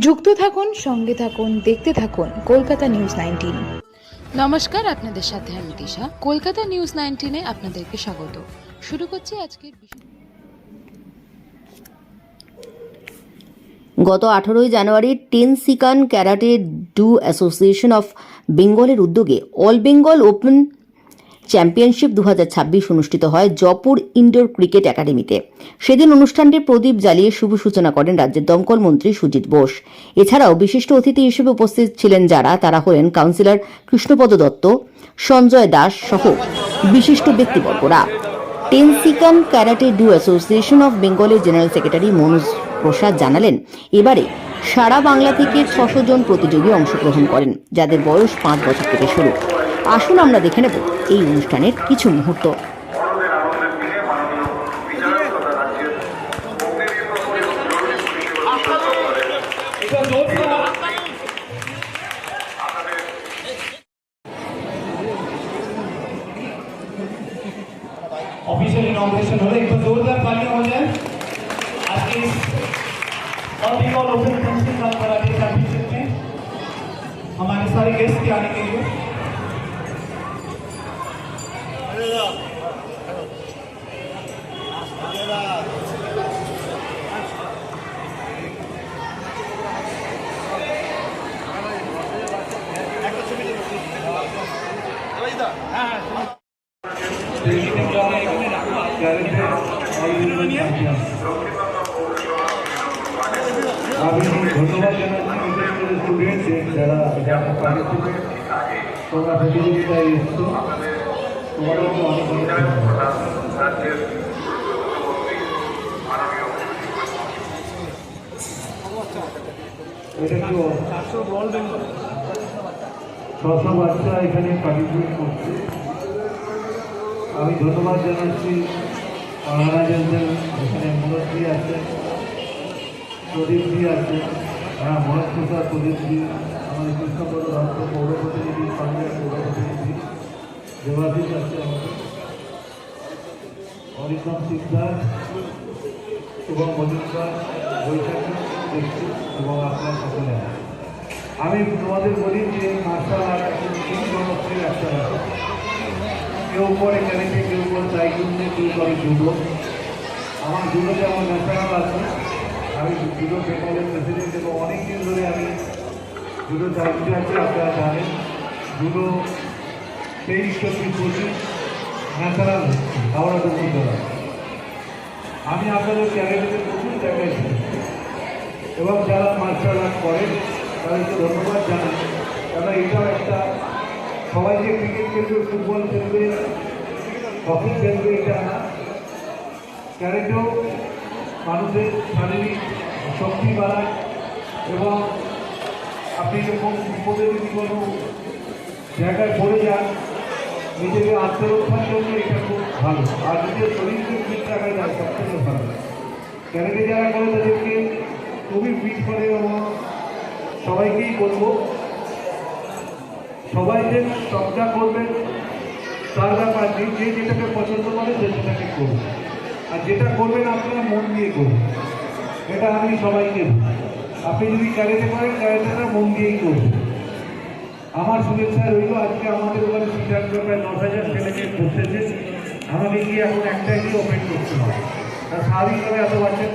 যুক্ত থাকুন, সঙ্গে থাকুন, দেখতে থাকুন কলকাতা নিউজ 19। নমস্কার, আপনাদের সাথে আমি দিশা। কলকাতা নিউজ 19-এ আপনাদেরকে স্বাগত। শুরু করছি আজকের গত 18 জানুয়ারি টেনসিকান ক্যারাটে ডু অ্যাসোসিয়েশন অফ বেঙ্গলের উদ্যোগে অল বেঙ্গল ওপেন চ্যাম্পিয়নশিপ 2026 অনুষ্ঠিত হয় জয়পুর ইনডোর ক্রিকেট একাডেমিতে। সেদিন অনুষ্ঠানটির প্রদীপ জ্বালিয়ে শুভ সূচনা করেন রাজ্যের দমকল মন্ত্রী সুজিত বোস। এছাড়াও বিশিষ্ট অতিথি হিসেবে উপস্থিত ছিলেন তারা হলেন কাউন্সিলর কৃষ্ণপদ দত্ত, সঞ্জয় দাস সহ বিশিষ্ট ব্যক্তিবর্গরা। টেনসিকান ক্যারাটে ডু অ্যাসোসিয়েশন অফ বেঙ্গলের জেনারেল সেক্রেটারি মনোজ প্রসাদ জানালেন, এবারে সারা বাংলা থেকে 600 জন প্রতিযোগী অংশগ্রহণ করেন, যাদের বয়স 5 বছর থেকে শুরু। আসুন আমরা দেখে নেব এই অনুষ্ঠানের কিছু মুহূর্ত। ऑफिशियल इनॉग्रेशन हो रहा है, एक बार जोरदार तालियां हो जाए आज के इस all Bengal open karate championship में हमारे सारे गेस्ट के आने के लिए। আমি ধন্যবাদ জানাচ্ছি স্টুডেন্টদের যারা পার্টিসিপেট তোমরা প্রতিযোগিতায় এসছো, তোমাদেরকে অনেক অনেক এটা কি 600 বাচ্চা এখানে পার্টিসিপেট করছে। আমি ধন্যবাদ জানাচ্ছি মহারাজদের, এখানে মনোজজি আছেন, প্রদীপজি আছেন, মনোজ প্রসাদ প্রদীপজি, আমাদের কৃষ্ণপদ দত্ত পৌর প্রতিনিধি, সঞ্জয় পৌর প্রতিনিধি, দেবাশিস আছে আমাদের, অরিন্দম সিকদার, শুভম মজুমদার, বৈশাখী দেখছি এবং আপনার সকলে। আমি তোমাদের বলি যে মার্শাল আর্ট এখন খুব জনপ্রিয় একটা ব্যাপার। কেউ করে ক্যারেটে, কেউ করে তাইকুন্ডে, কেউ করে জুডো। আমার জুডো যেমন ন্যাশনাল আছে, আমি জুডো বেঙ্গলের প্রেসিডেন্ট এবং অনেক দিন ধরে আমি জুডো দায়িত্বে আছি। আপনারা জানেন জুডো 23-24 ন্যাশনাল হাওড়া দুপুরতলা। আমি আপনাদের ক্যারেটেতে প্রচুর দেখাইছি এবং যারা মার্শাল আর্ট করেন তাদেরকে ধন্যবাদ জানাই। কারণ এটাও একটা, সবাই যে ক্রিকেট খেলবে, ফুটবল খেলবে, হকি খেলবে এটা না, ক্যারেটেও মানুষের শারীরিক শক্তি বাড়ায় এবং আপনি যখন বিপদে যদি কোনো জায়গায় পড়ে যান, নিজেকে আত্মরক্ষার জন্য এটা খুব ভালো। আর নিজের শরীরকে ফিট রাখা যায় সবথেকে ভালো। ক্যারেটে যারা করে তাদেরকে খুবই ফিট করে এবং সবাইকেই বলবো, সবাই যে সবটা করবেন তার ব্যাপার নেই, যে যেটাকে পছন্দ করে সে সেটাকে করবে, আর যেটা করবেন আপনারা মন দিয়ে করবেন। এটা আমি সবাইকে, আপনি যদি ক্যারেটে করেন ক্যারেটেটা মন দিয়েই করবেন। আমার শুভেচ্ছা রইল। আজকে আমাদের ওখানে সিদ্ধান্ত প্রায় 10,000 ছেলেকে বসেছে, আমাকে গিয়ে এখন একটাই দিয়ে ওপেন করতে হবে, আর স্বাভাবিকভাবে এত বাচ্চা।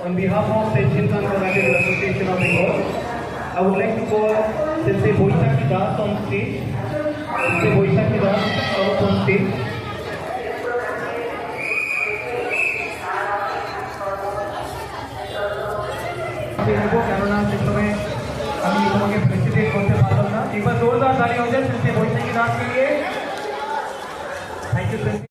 On behalf of Tensikan Karate Association of Bengal, I would like to call Sensei Boishakhi Das on stage. Sensei Boishakhi Das on stage. কেননা সে সময় আমি তোমাকে প্রেসিডেন্ট করতে পারলাম না। একবার জোরদার তালি হয়ে যায় Sensei Boishakhi Das के लिए। Thank you Sensei।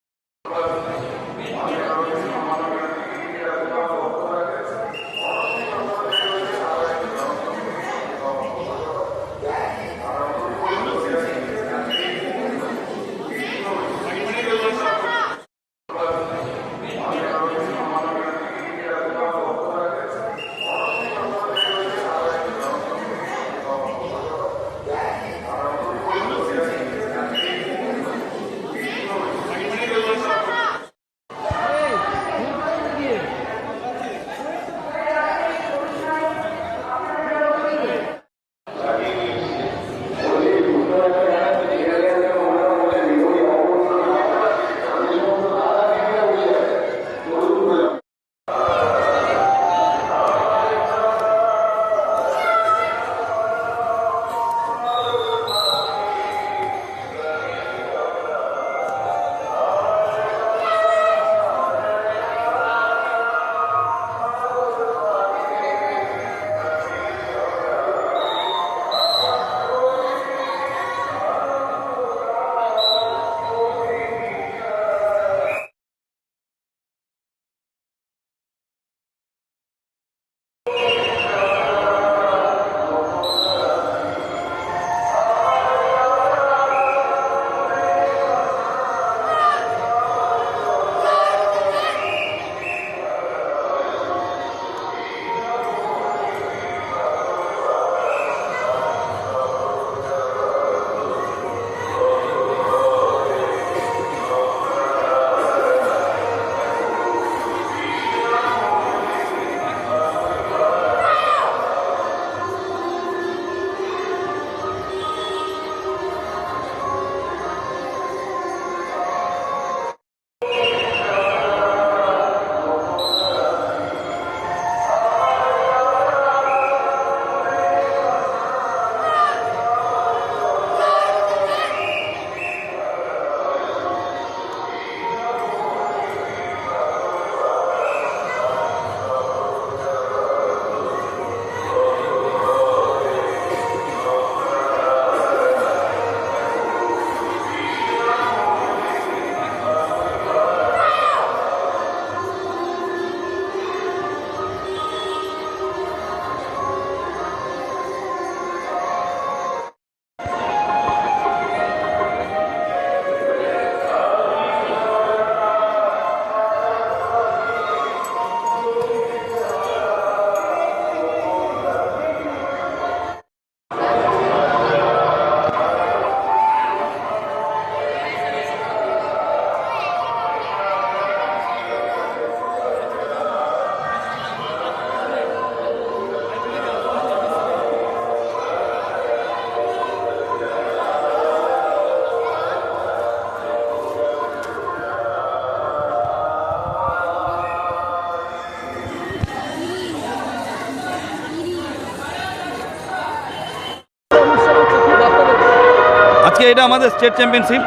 আজকে এটা আমাদের স্টেট চ্যাম্পিয়নশিপ,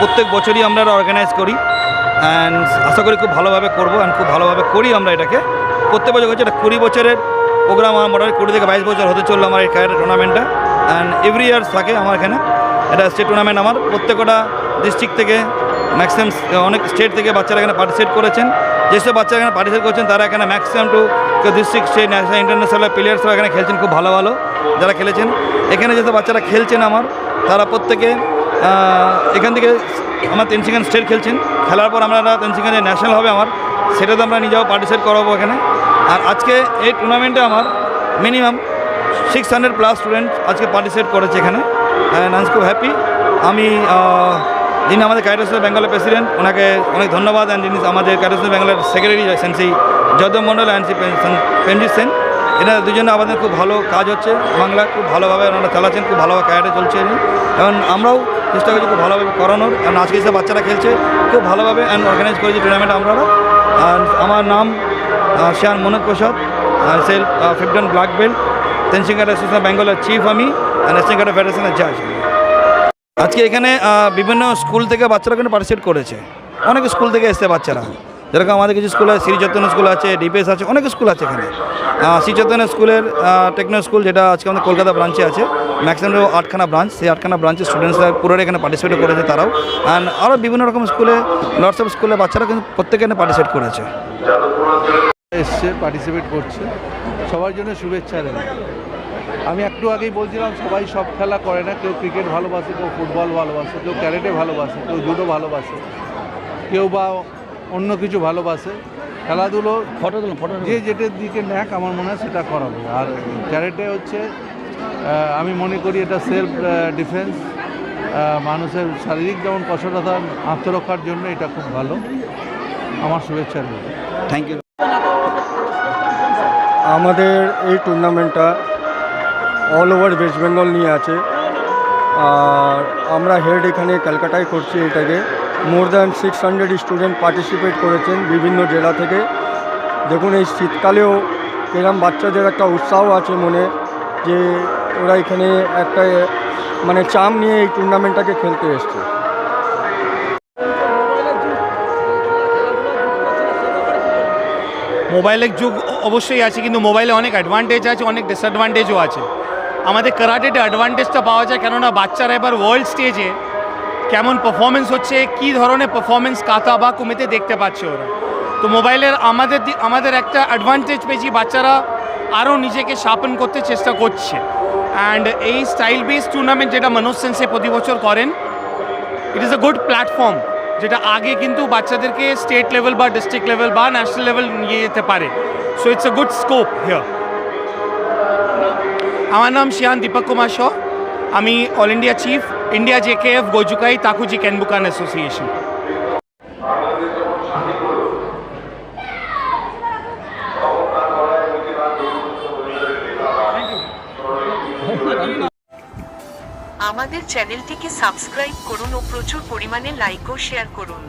প্রত্যেক বছরই আমরা এটা অর্গানাইজ করি অ্যান্ড আশা করি খুব ভালোভাবে করবো অ্যান্ড খুব ভালোভাবে করি আমরা এটাকে। প্রত্যেক বছর হচ্ছে এটা 20 বছরের প্রোগ্রাম, আমার মোটামুটি 20 থেকে 22 বছর হতে চললো আমার এই ক্যারাটে টুর্নামেন্টটা অ্যান্ড এভরি ইয়ার্স থাকে আমার এখানে। এটা স্টেট টুর্নামেন্ট, আমার প্রত্যেকটা ডিস্ট্রিক্ট থেকে ম্যাক্সিমাম অনেক স্টেট থেকে বাচ্চারা এখানে পার্টিসিপেট করেছেন। যেসব বাচ্চারা এখানে পার্টিসিপেট করছেন তারা এখানে maximum to district, state, national, international প্লেয়ার্সরা এখানে খেলছেন, খুব ভালো ভালো যারা খেলেছেন। এখানে যেসব বাচ্চারা খেলছেন আমার, তারা প্রত্যেকে এখান থেকে আমার তেনসিংহান স্টেট খেলছেন। খেলার পর আমরা তেনসিংহান যে ন্যাশনাল হবে আমার, সেটাতে আমরা নিজেও পার্টিসিপেট করাবো এখানে। আর আজকে এই টুর্নামেন্টে আমার মিনিমাম 600+ স্টুডেন্ট আজকে পার্টিসিপেট করেছে এখানে অ্যান্ড আই খুব হ্যাপি। আমি যিনি আমাদের ক্যারাটে অ্যাসোসিয়েশন বেঙ্গলের প্রেসিডেন্ট, ওনাকে অনেক ধন্যবাদ। অ্যান্ড যিনি আমাদের ক্যারাটে অ্যাসোসিয়েশন বেঙ্গলের সেক্রেটারি শ্রী যদব মণ্ডল অ্যান্ড শ্রী পেনজিৎ সেন, এনারা দুজনে আমাদের খুব ভালো কাজ হচ্ছে বাংলা, খুব ভালোভাবে ওনারা চালাচ্ছেন, খুব ভালোভাবে ক্যারাটে চলছে এবং আমরাও চেষ্টা করছি খুব ভালোভাবে করানোর। কারণ আজকে যেসব বাচ্চারা খেলছে খুব ভালোভাবে অ্যান্ড অর্গানাইজ করেছি টুর্নামেন্ট আমরা। আর আমার নাম শ্যান মনোজ প্রসাদ, সেল 5th black belt, Tenzing karate association বেঙ্গলের চিফ আমি অ্যান্ড ন্যাশনাল ক্যারাটে ফেডারেশনের জাজ। আজকে এখানে বিভিন্ন স্কুল থেকে বাচ্চারা কিন্তু পার্টিসিপেট করেছে, অনেক স্কুল থেকে এসছে বাচ্চারা। যেরকম আমাদের কিছু স্কুলে শ্রী চৈতন্য স্কুল আছে, ডিপিএস আছে, অনেক স্কুল আছে এখানে। শ্রী চৈতন্য স্কুলের টেকনো স্কুল, যেটা আজকে আমাদের কলকাতা ব্রাঞ্চে আছে, ম্যাক্সিমাম 8খানা ব্রাঞ্চ, সেই 8খানা ব্রাঞ্চের স্টুডেন্টসরা পুরোটা এখানে পার্টিসিপেট করেছে তারাও। অ্যান্ড আরও বিভিন্ন রকম স্কুলে, লটস অফ স্কুলে বাচ্চারা কিন্তু প্রত্যেকে এখানে পার্টিসিপেট করেছে, এসছে, পার্টিসিপেট করছে। সবার জন্য শুভেচ্ছা দেন। আমি একটু আগেই বলছিলাম সবাই সব খেলা করে না, কেউ ক্রিকেট ভালোবাসে, কেউ ফুটবল ভালোবাসে, কেউ ক্যারেটে ভালোবাসে, কেউ জুডো ভালোবাসে, কেউ বা অন্য কিছু ভালোবাসে। খেলাধুলো যে যেটার দিকে ন্যাক আমার মনে হয় সেটা করাবে। আর ক্যারেটে হচ্ছে আমি মনে করি এটা সেলফ ডিফেন্স, মানুষের শারীরিক যেমন কসরত, আত্মরক্ষার জন্য এটা খুব ভালো। আমার শুভেচ্ছা রইল। Thank you. আমাদের এই টুর্নামেন্টটা অল ওভার ওয়েস্ট বেঙ্গল নিয়ে আছে, আর আমরা হেড এখানে কলকাতায় করছি এটাকে। মোর দ্যান 600 স্টুডেন্ট পার্টিসিপেট করেছেন বিভিন্ন জেলা থেকে। দেখুন এই শীতকালেও এরকম বাচ্চাদের একটা উৎসাহ আছে মনে, যে ওরা এখানে একটা মানে চাম নিয়ে এই টুর্নামেন্টটাকে খেলতে এসছে। মোবাইলের যুগ অবশ্যই আছে, কিন্তু মোবাইলে অনেক অ্যাডভান্টেজ আছে, অনেক ডিসঅ্যাডভান্টেজও আছে। আমাদের কারাটেতে অ্যাডভান্টেজটা পাওয়া যায়, কেননা বাচ্চারা এবার ওয়ার্ল্ড স্টেজে কেমন পারফরমেন্স হচ্ছে, কী ধরনের পারফরমেন্স কাতা বা কুমিতে দেখতে পাচ্ছে ওরা। তো মোবাইলের আমাদের একটা অ্যাডভান্টেজ পেয়েছি, বাচ্চারা আরও নিজেকে শার্পন করতে চেষ্টা করছে। অ্যান্ড এই স্টাইল বেস টুর্নামেন্ট যেটা মনোজ সেন্সে প্রতি বছর করেন, it is a good platform, যেটা আগে কিন্তু বাচ্চাদেরকে স্টেট লেভেল বা ডিস্ট্রিক্ট লেভেল বা ন্যাশনাল লেভেল নিয়ে যেতে পারে। So it's a good scope here. আমার নাম শিয়ান দীপক কুমার শাহ, আমি all India chief, India JKF Gojukai তাকুজি কেনবুকান অ্যাসোসিয়েশন। আমাদের চ্যানেলটিকে সাবস্ক্রাইব করুন ও প্রচুর পরিমাণে লাইক ও শেয়ার করুন।